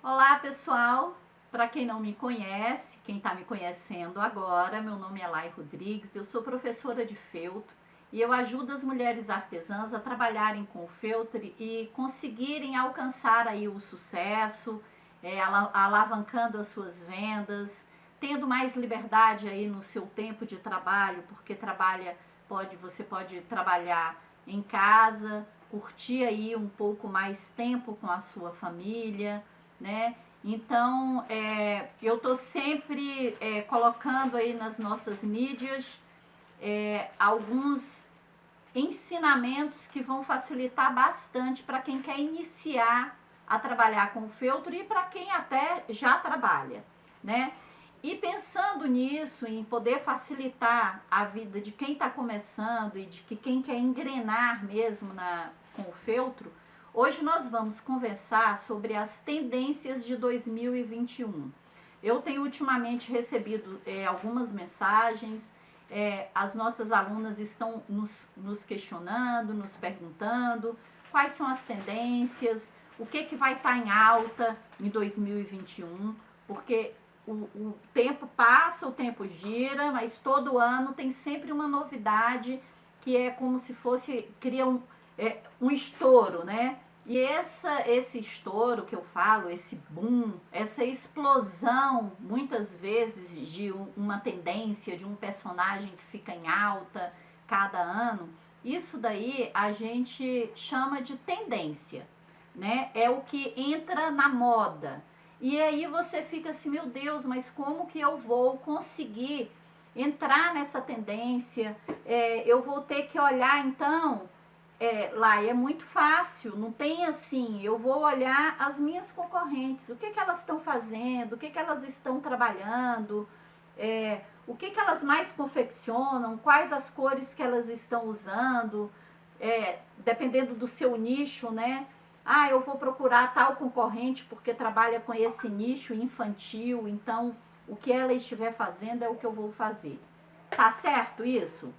Olá pessoal, para quem não me conhece, quem está me conhecendo agora, meu nome é Lai Rodrigues, eu sou professora de feltro e eu ajudo as mulheres artesãs a trabalharem com o feltro e conseguirem alcançar aí o sucesso, alavancando as suas vendas, tendo mais liberdade aí no seu tempo de trabalho, porque você pode trabalhar em casa, curtir aí um pouco mais tempo com a sua família, né? Então, eu tô sempre colocando aí nas nossas mídias alguns ensinamentos que vão facilitar bastante para quem quer iniciar a trabalhar com o feltro e para quem até já trabalha, né? E pensando nisso, em poder facilitar a vida de quem está começando e de quem quer engrenar mesmo com o feltro, hoje nós vamos conversar sobre as tendências de 2021. Eu tenho ultimamente recebido algumas mensagens, as nossas alunas estão nos questionando, nos perguntando quais são as tendências, o que vai estar em alta em 2021, porque o tempo passa, o tempo gira, mas todo ano tem sempre uma novidade que é como se cria um estouro, né? E esse estouro que eu falo, esse boom, essa explosão, muitas vezes, de uma tendência, de um personagem que fica em alta cada ano, isso daí a gente chama de tendência, né? É o que entra na moda. E aí você fica assim, meu Deus, mas como que eu vou conseguir entrar nessa tendência? Eu vou ter que olhar então lá é muito fácil, não tem assim, eu vou olhar as minhas concorrentes, o que elas estão fazendo, o que elas estão trabalhando, o que elas mais confeccionam, quais as cores que elas estão usando, dependendo do seu nicho, né? Ah, eu vou procurar tal concorrente porque trabalha com esse nicho infantil, então o que ela estiver fazendo é o que eu vou fazer. Tá certo isso?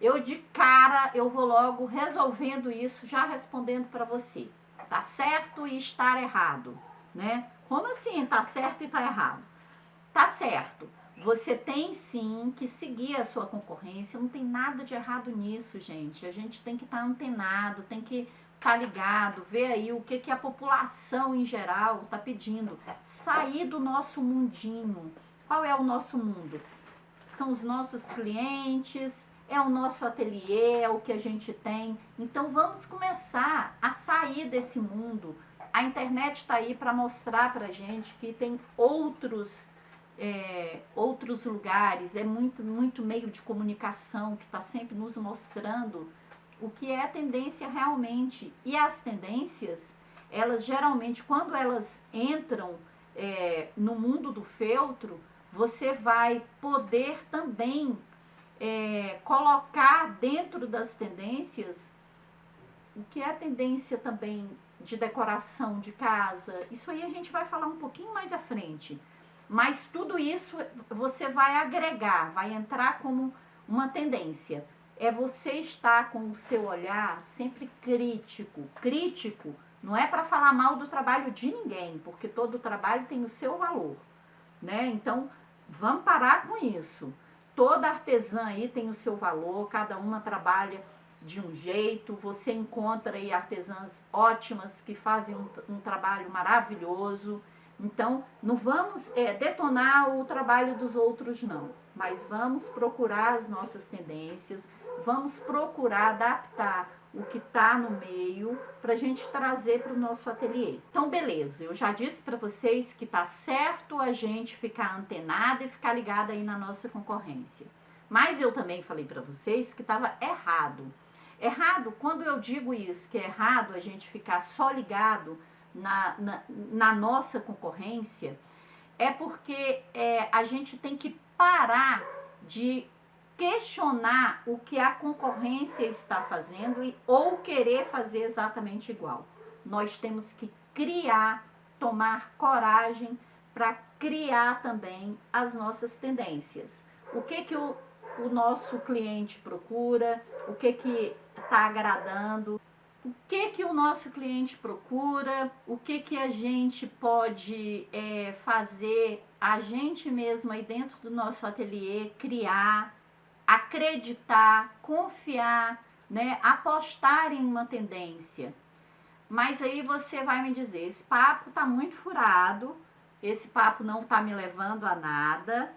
Eu de cara, eu vou logo resolvendo isso, já respondendo para você. Tá certo e estar errado, né? Como assim tá certo e tá errado? Tá certo. Você tem sim que seguir a sua concorrência, não tem nada de errado nisso, gente. A gente tem que estar antenado, tem que estar ligado, ver aí o que a população em geral está pedindo. Sair do nosso mundinho. Qual é o nosso mundo? São os nossos clientes, é o nosso ateliê, é o que a gente tem. Então vamos começar a sair desse mundo. A internet está aí para mostrar para a gente que tem outros lugares, é muito meio de comunicação que está sempre nos mostrando o que é tendência realmente. E as tendências, elas geralmente, quando elas entram no mundo do feltro, você vai poder também colocar dentro das tendências o que é tendência também de decoração de casa. Isso aí a gente vai falar um pouquinho mais à frente. Mas tudo isso você vai agregar, vai entrar como uma tendência. É você estar com o seu olhar sempre crítico. Crítico não é para falar mal do trabalho de ninguém, porque todo trabalho tem o seu valor, né? Então, vamos parar com isso. Toda artesã aí tem o seu valor, cada uma trabalha de um jeito. Você encontra aí artesãs ótimas que fazem um trabalho maravilhoso. Então, não vamos detonar o trabalho dos outros, não. Mas vamos procurar as nossas tendências, vamos procurar adaptar o que está no meio para a gente trazer para o nosso ateliê. Então, beleza, eu já disse para vocês que tá certo a gente ficar antenada e ficar ligada aí na nossa concorrência. Mas eu também falei para vocês que estava errado. Errado, quando eu digo isso, que é errado a gente ficar só ligado na nossa concorrência, é porque a gente tem que parar de questionar o que a concorrência está fazendo ou querer fazer exatamente igual. Nós temos que criar, tomar coragem para criar também as nossas tendências. O que o nosso cliente procura, o que está agradando. o que o nosso cliente procura, o que a gente pode fazer, a gente mesmo aí dentro do nosso ateliê, criar, acreditar, confiar, né, apostar em uma tendência. Mas aí você vai me dizer, esse papo tá muito furado, esse papo não tá me levando a nada,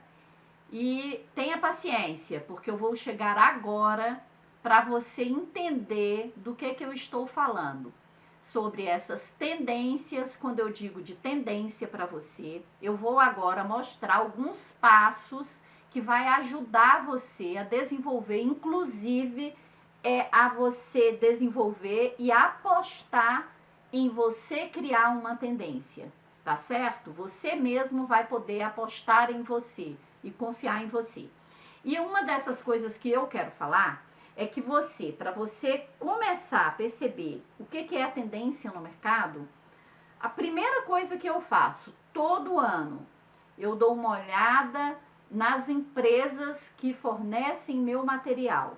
e tenha paciência, porque eu vou chegar agora para você entender do que eu estou falando. Sobre essas tendências, quando eu digo de tendência para você, eu vou agora mostrar alguns passos que vai ajudar você a desenvolver, inclusive a você desenvolver e apostar em você criar uma tendência, tá certo? Você mesmo vai poder apostar em você e confiar em você. E uma dessas coisas que eu quero falar é que você, para você começar a perceber o que é a tendência no mercado, a primeira coisa que eu faço todo ano, eu dou uma olhada nas empresas que fornecem meu material.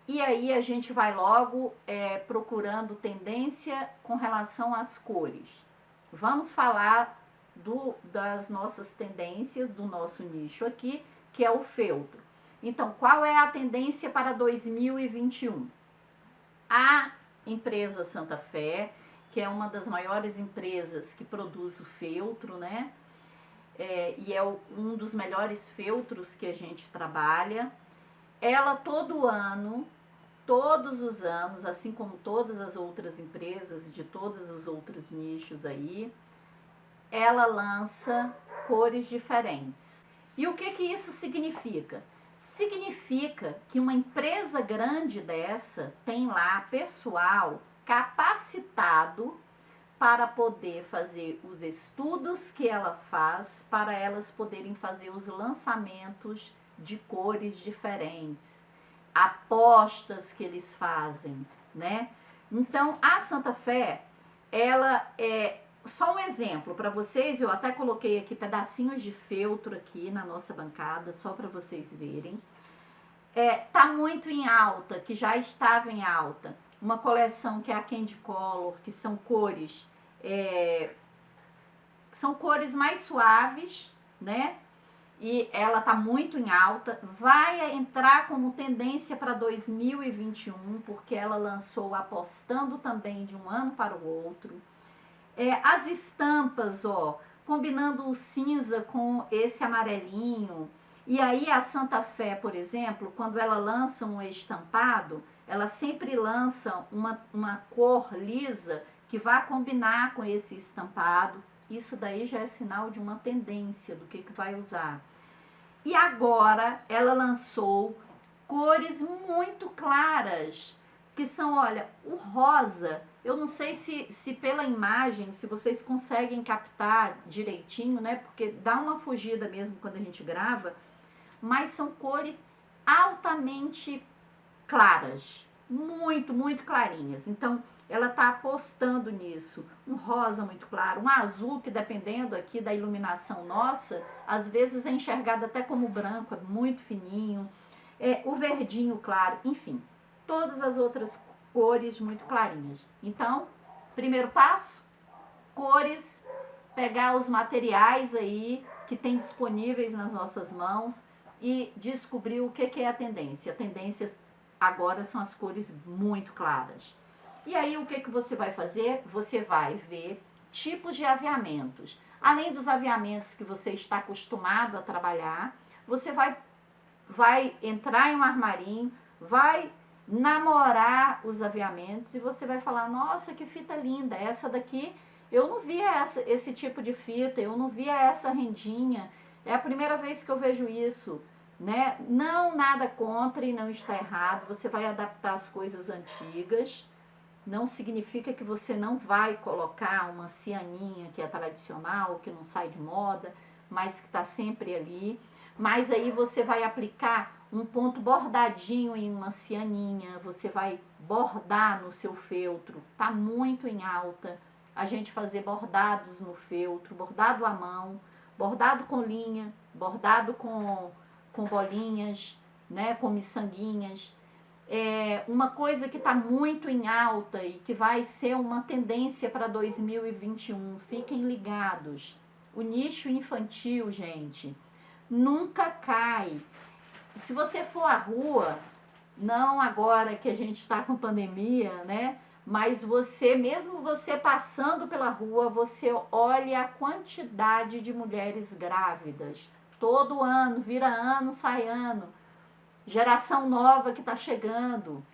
E aí a gente vai logo procurando tendência com relação às cores. Vamos falar das nossas tendências, do nosso nicho aqui, que é o feltro. Então, qual é a tendência para 2021? A empresa Santa Fé, que é uma das maiores empresas que produz o feltro, né? E é um dos melhores feltros que a gente trabalha. Ela todo ano, todos os anos, assim como todas as outras empresas de todos os outros nichos aí, ela lança cores diferentes. E o que isso significa? Significa que uma empresa grande dessa tem lá pessoal capacitado para poder fazer os estudos que ela faz, para elas poderem fazer os lançamentos de cores diferentes, apostas que eles fazem, né? Então, a Santa Fé, ela é só um exemplo para vocês, eu até coloquei aqui pedacinhos de feltro aqui na nossa bancada, só para vocês verem. Tá muito em alta, que já estava em alta, uma coleção que é a Candy Color, que são cores mais suaves, né? E ela tá muito em alta, vai entrar como tendência para 2021, porque ela lançou apostando também de um ano para o outro. As estampas, ó, combinando o cinza com esse amarelinho. E aí a Santa Fé, por exemplo, quando ela lança um estampado, ela sempre lança uma cor lisa que vai combinar com esse estampado. Isso daí já é sinal de uma tendência do que vai usar. E agora ela lançou cores muito claras, que são, olha, o rosa. Eu não sei se pela imagem, se vocês conseguem captar direitinho, né? Porque dá uma fugida mesmo quando a gente grava, mas são cores altamente claras, muito, muito clarinhas. Então, ela está apostando nisso. Um rosa muito claro, um azul que dependendo aqui da iluminação nossa, às vezes é enxergado até como branco, é muito fininho. O verdinho claro, enfim, todas as outras cores muito clarinhas. Então, primeiro passo, cores, pegar os materiais aí que tem disponíveis nas nossas mãos e descobrir o que é a tendência. A tendência agora são as cores muito claras. E aí o que você vai fazer? Você vai ver tipos de aviamentos. Além dos aviamentos que você está acostumado a trabalhar, você vai entrar em um armarinho, vai namorar os aviamentos e você vai falar, nossa, que fita linda, essa daqui eu não via esse tipo de fita, eu não via essa rendinha, é a primeira vez que eu vejo isso, né? Não, nada contra e não está errado, você vai adaptar as coisas antigas, não significa que você não vai colocar uma cianinha que é tradicional, que não sai de moda, mas que está sempre ali. Mas aí você vai aplicar um ponto bordadinho em uma cianinha, você vai bordar no seu feltro, tá muito em alta a gente fazer bordados no feltro, bordado à mão, bordado com linha, bordado com bolinhas, né, com miçanguinhas. Uma coisa que está muito em alta e que vai ser uma tendência para 2021, fiquem ligados. O nicho infantil, gente, nunca cai. Se você for à rua, não agora que a gente está com pandemia, né? Mas você, mesmo você passando pela rua, você olha a quantidade de mulheres grávidas. Todo ano, vira ano, sai ano. Geração nova que está chegando.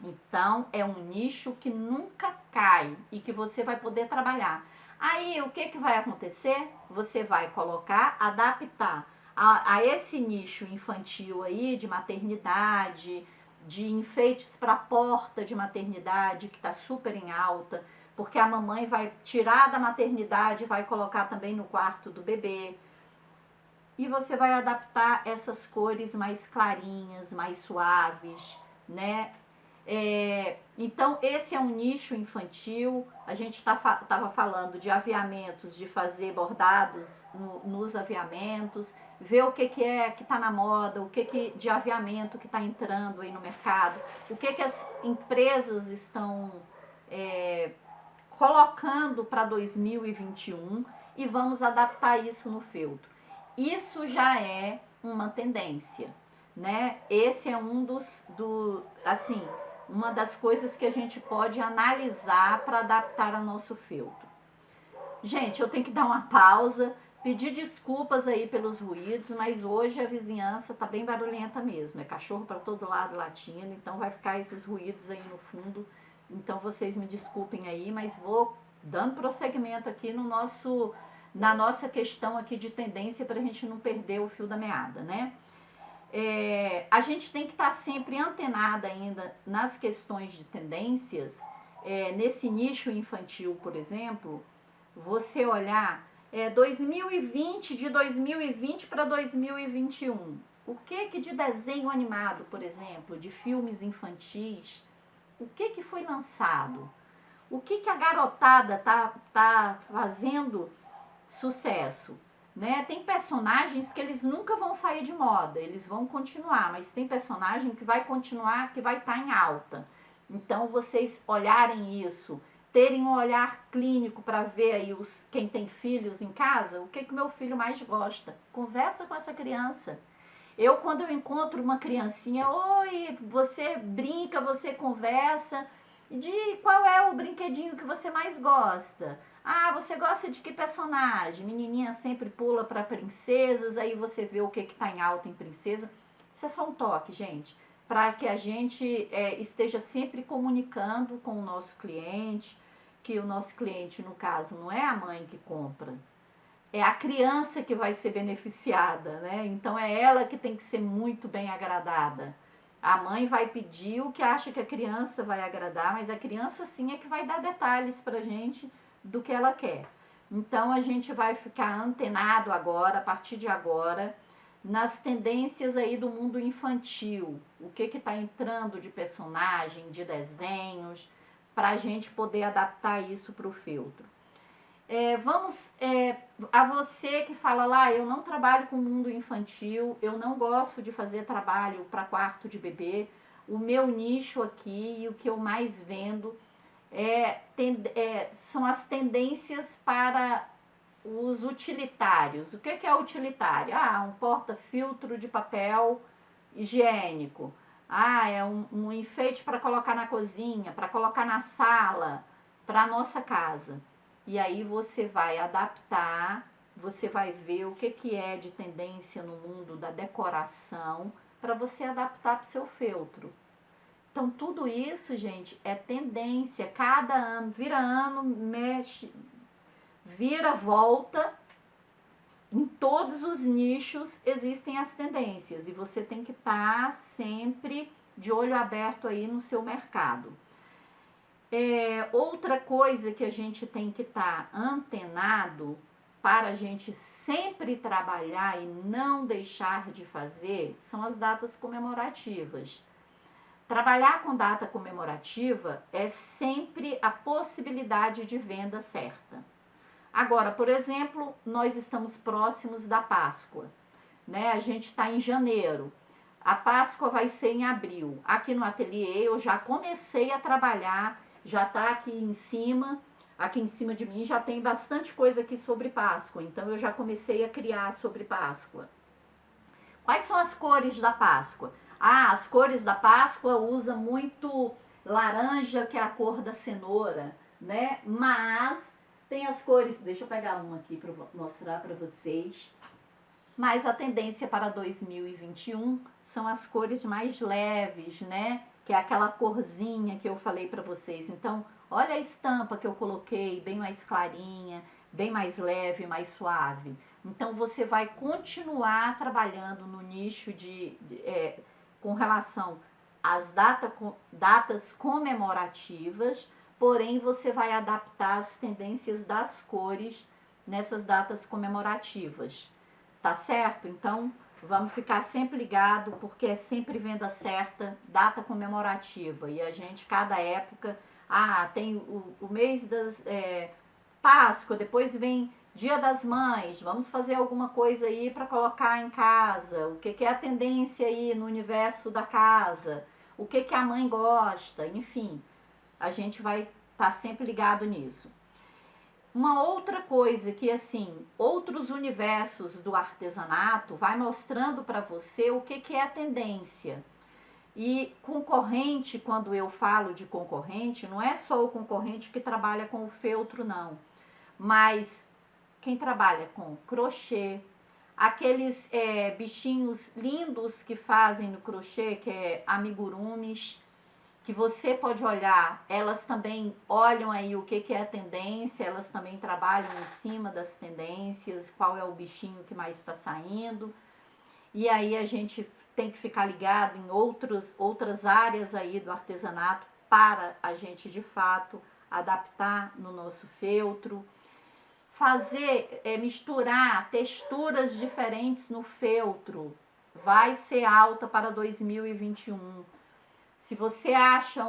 Então, é um nicho que nunca cai e que você vai poder trabalhar. Aí, o que vai acontecer? Você vai colocar, adaptar a esse nicho infantil aí, de maternidade, de enfeites para a porta de maternidade, que está super em alta, porque a mamãe vai tirar da maternidade e vai colocar também no quarto do bebê. E você vai adaptar essas cores mais clarinhas, mais suaves, né? Então, esse é um nicho infantil. A gente estava falando de aviamentos, de fazer bordados nos aviamentos, ver o que é que está na moda, o que de aviamento que está entrando aí no mercado, o que as empresas estão colocando para 2021 e vamos adaptar isso no feltro. Isso já é uma tendência, né? Esse é uma das coisas que a gente pode analisar para adaptar ao nosso feltro. Gente, eu tenho que dar uma pausa, pedir desculpas aí pelos ruídos, mas hoje a vizinhança tá bem barulhenta mesmo. É cachorro para todo lado latindo, então vai ficar esses ruídos aí no fundo. Então vocês me desculpem aí, mas vou dando prosseguimento aqui na nossa questão aqui de tendência para a gente não perder o fio da meada, né? A gente tem que estar sempre antenada ainda nas questões de tendências. Nesse nicho infantil, por exemplo, você olhar 2020, de 2020 para 2021. O que de desenho animado, por exemplo, de filmes infantis, o que foi lançado? O que a garotada tá fazendo sucesso? Né? Tem personagens que eles nunca vão sair de moda, eles vão continuar, mas tem personagem que vai continuar, que vai estar em alta. Então, vocês olharem isso, terem um olhar clínico para ver aí quem tem filhos em casa, o que meu filho mais gosta. Conversa com essa criança. Quando eu encontro uma criancinha, oi, você brinca, você conversa, de qual é o brinquedinho que você mais gosta? Ah, você gosta de que personagem? Menininha sempre pula para princesas, aí você vê o que está em alta em princesa. Isso é só um toque, gente, para que a gente esteja sempre comunicando com o nosso cliente, que o nosso cliente, no caso, não é a mãe que compra, é a criança que vai ser beneficiada, né? Então é ela que tem que ser muito bem agradada. A mãe vai pedir o que acha que a criança vai agradar, mas a criança sim é que vai dar detalhes pra gente do que ela quer. Então a gente vai ficar antenado agora, a partir de agora, nas tendências aí do mundo infantil. O que está entrando de personagem, de desenhos, para a gente poder adaptar isso para o feltro. A você que fala lá, eu não trabalho com o mundo infantil, eu não gosto de fazer trabalho para quarto de bebê, o meu nicho aqui e o que eu mais vendo são as tendências para os utilitários. O que é utilitário? Um porta-filtro de papel higiênico. É um enfeite para colocar na cozinha, para colocar na sala, para a nossa casa. E aí você vai adaptar, você vai ver o que é de tendência no mundo da decoração para você adaptar para o seu feltro. Então, tudo isso, gente, é tendência. Cada ano, mexe, vira, volta. Em todos os nichos existem as tendências e você tem que estar sempre de olho aberto aí no seu mercado. Outra coisa que a gente tem que estar antenado para a gente sempre trabalhar e não deixar de fazer são as datas comemorativas. Trabalhar com data comemorativa é sempre a possibilidade de venda certa. Agora, por exemplo, nós estamos próximos da Páscoa, né? A gente está em janeiro. A Páscoa vai ser em abril. Aqui no ateliê eu já comecei a trabalhar, já tá aqui em cima de mim já tem bastante coisa aqui sobre Páscoa, então eu já comecei a criar sobre Páscoa. Quais são as cores da Páscoa? Ah, as cores da Páscoa usa muito laranja, que é a cor da cenoura, né? Mas tem as cores, deixa eu pegar uma aqui para mostrar para vocês. Mas a tendência para 2021 são as cores mais leves, né? Que é aquela corzinha que eu falei para vocês. Então, olha a estampa que eu coloquei, bem mais clarinha, bem mais leve, mais suave. Então, você vai continuar trabalhando no nicho com relação às datas comemorativas, porém, você vai adaptar as tendências das cores nessas datas comemorativas. Tá certo? Então, vamos ficar sempre ligado, porque é sempre venda certa, data comemorativa. E a gente, cada época, tem o mês das Páscoa, depois vem Dia das Mães, vamos fazer alguma coisa aí para colocar em casa, o que é a tendência aí no universo da casa, o que a mãe gosta, enfim, a gente vai estar sempre ligado nisso. Uma outra coisa que, assim, outros universos do artesanato vai mostrando para você o que é a tendência. E concorrente, quando eu falo de concorrente, não é só o concorrente que trabalha com o feltro, não. Mas quem trabalha com crochê, aqueles bichinhos lindos que fazem no crochê, que é amigurumis, que você pode olhar, elas também olham aí o que é a tendência, elas também trabalham em cima das tendências, qual é o bichinho que mais está saindo. E aí a gente tem que ficar ligado em outras áreas aí do artesanato para a gente, de fato, adaptar no nosso feltro. Fazer, misturar texturas diferentes no feltro, vai ser alta para 2021. Se você acha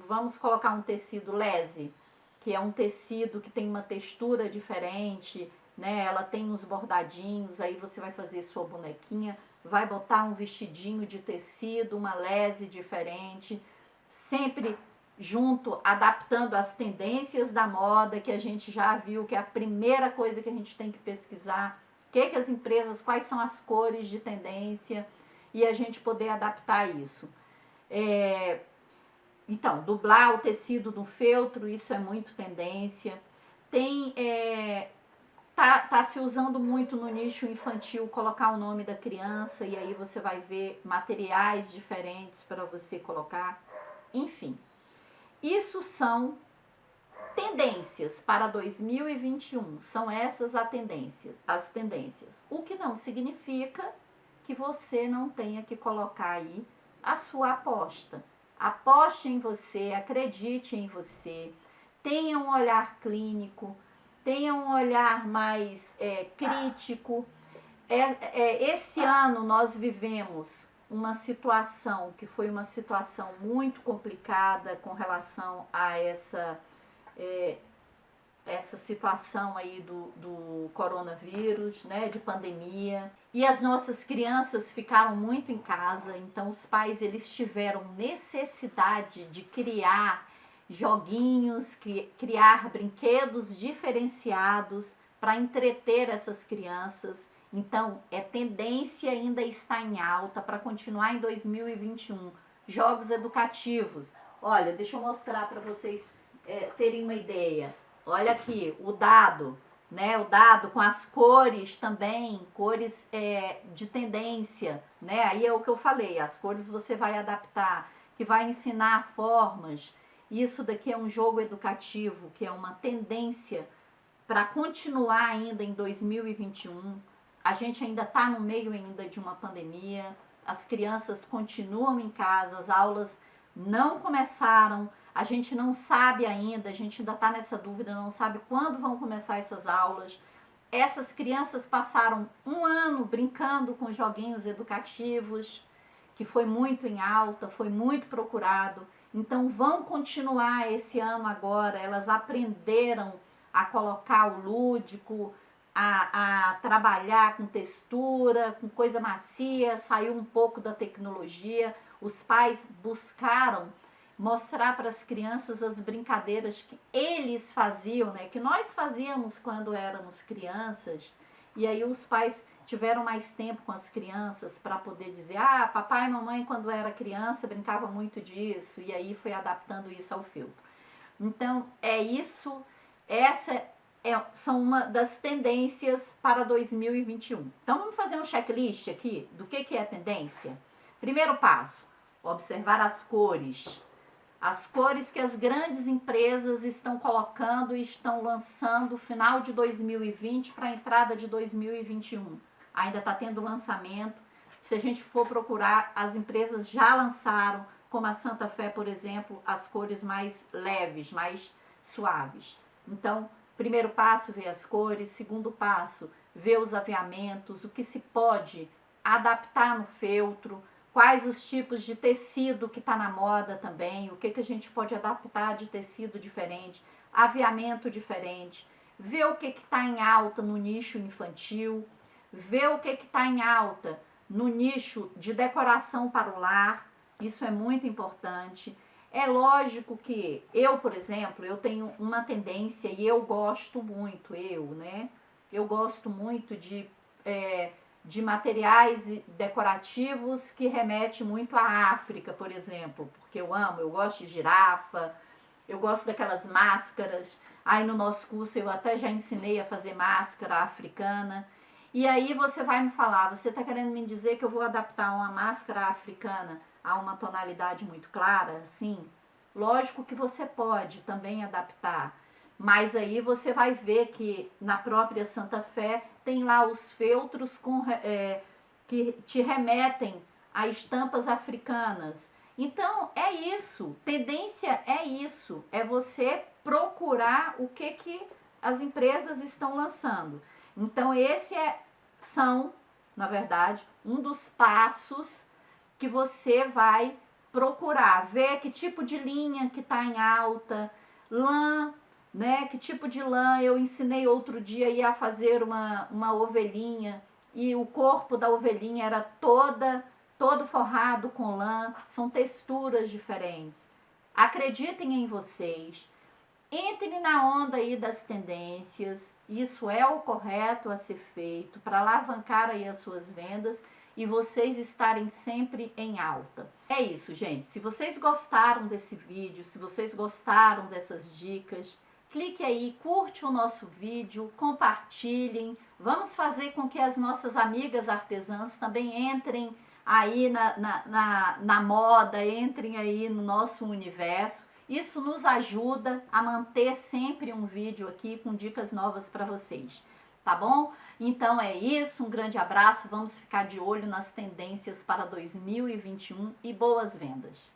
vamos colocar um tecido lese, que é um tecido que tem uma textura diferente, né? Ela tem uns bordadinhos, aí você vai fazer sua bonequinha, vai botar um vestidinho de tecido, uma lese diferente, sempre junto, adaptando as tendências da moda, que a gente já viu que é a primeira coisa que a gente tem que pesquisar, que as empresas, quais são as cores de tendência, e a gente poder adaptar isso. Então, dublar o tecido no feltro, isso é muito tendência. Tá se usando muito no nicho infantil colocar o nome da criança, e aí você vai ver materiais diferentes para você colocar. Enfim, isso são tendências para 2021, são essas as tendências. O que não significa que você não tenha que colocar aí a sua aposta. Aposte em você, acredite em você, tenha um olhar clínico, tenha um olhar mais crítico. Esse ano nós vivemos uma situação que foi uma situação muito complicada com relação a essa situação aí do coronavírus, né, de pandemia. E as nossas crianças ficaram muito em casa, então os pais eles tiveram necessidade de criar joguinhos, criar brinquedos diferenciados para entreter essas crianças. Então, tendência ainda está em alta para continuar em 2021. Jogos educativos. Olha, deixa eu mostrar para vocês terem uma ideia. Olha aqui, o dado, né? O dado com as cores também, cores de tendência, né? Aí é o que eu falei, as cores você vai adaptar, que vai ensinar formas. Isso daqui é um jogo educativo, que é uma tendência para continuar ainda em 2021. A gente ainda está no meio ainda de uma pandemia, as crianças continuam em casa, as aulas não começaram, a gente não sabe ainda, a gente ainda está nessa dúvida, não sabe quando vão começar essas aulas. Essas crianças passaram um ano brincando com joguinhos educativos, que foi muito em alta, foi muito procurado. Então vão continuar esse ano agora, elas aprenderam a colocar o lúdico, a trabalhar com textura, com coisa macia, saiu um pouco da tecnologia. Os pais buscaram mostrar para as crianças as brincadeiras que eles faziam, né? Que nós fazíamos quando éramos crianças. E aí os pais tiveram mais tempo com as crianças para poder dizer, ah, papai e mamãe quando era criança brincava muito disso. E aí foi adaptando isso ao feltro. Então é isso, são uma das tendências para 2021. Então vamos fazer um checklist aqui do que é tendência. Primeiro passo, observar as cores. As cores que as grandes empresas estão colocando e estão lançando final de 2020 para a entrada de 2021. Ainda está tendo lançamento. Se a gente for procurar, as empresas já lançaram, como a Santa Fé, por exemplo, as cores mais leves, mais suaves. Então, primeiro passo, ver as cores. Segundo passo, ver os aviamentos, o que se pode adaptar no feltro, quais os tipos de tecido que está na moda também, o que a gente pode adaptar de tecido diferente, aviamento diferente, ver o que está em alta no nicho infantil, ver o que está em alta no nicho de decoração para o lar, isso é muito importante. É lógico que eu, por exemplo, eu tenho uma tendência e eu gosto muito, eu gosto muito de materiais decorativos que remete muito à África, por exemplo, porque eu gosto de girafa, eu gosto daquelas máscaras. Aí no nosso curso eu até já ensinei a fazer máscara africana. E aí você vai me falar, você está querendo me dizer que eu vou adaptar uma máscara africana a uma tonalidade muito clara, assim? Lógico que você pode também adaptar, mas aí você vai ver que na própria Santa Fé tem lá os feltros que te remetem a estampas africanas. Então é isso, tendência é isso, é você procurar o que as empresas estão lançando. Então são, na verdade, um dos passos que você vai procurar, ver que tipo de linha que está em alta, lã, né? Que tipo de lã. Eu ensinei outro dia aí a fazer uma ovelhinha e o corpo da ovelhinha era todo forrado com lã. São texturas diferentes. Acreditem em vocês. Entrem na onda aí das tendências. Isso é o correto a ser feito para alavancar aí as suas vendas e vocês estarem sempre em alta. É isso, gente. Se vocês gostaram desse vídeo, se vocês gostaram dessas dicas, clique aí, curte o nosso vídeo, compartilhem. Vamos fazer com que as nossas amigas artesãs também entrem aí na moda, entrem aí no nosso universo. Isso nos ajuda a manter sempre um vídeo aqui com dicas novas para vocês. Tá bom? Então é isso, um grande abraço, vamos ficar de olho nas tendências para 2021 e boas vendas!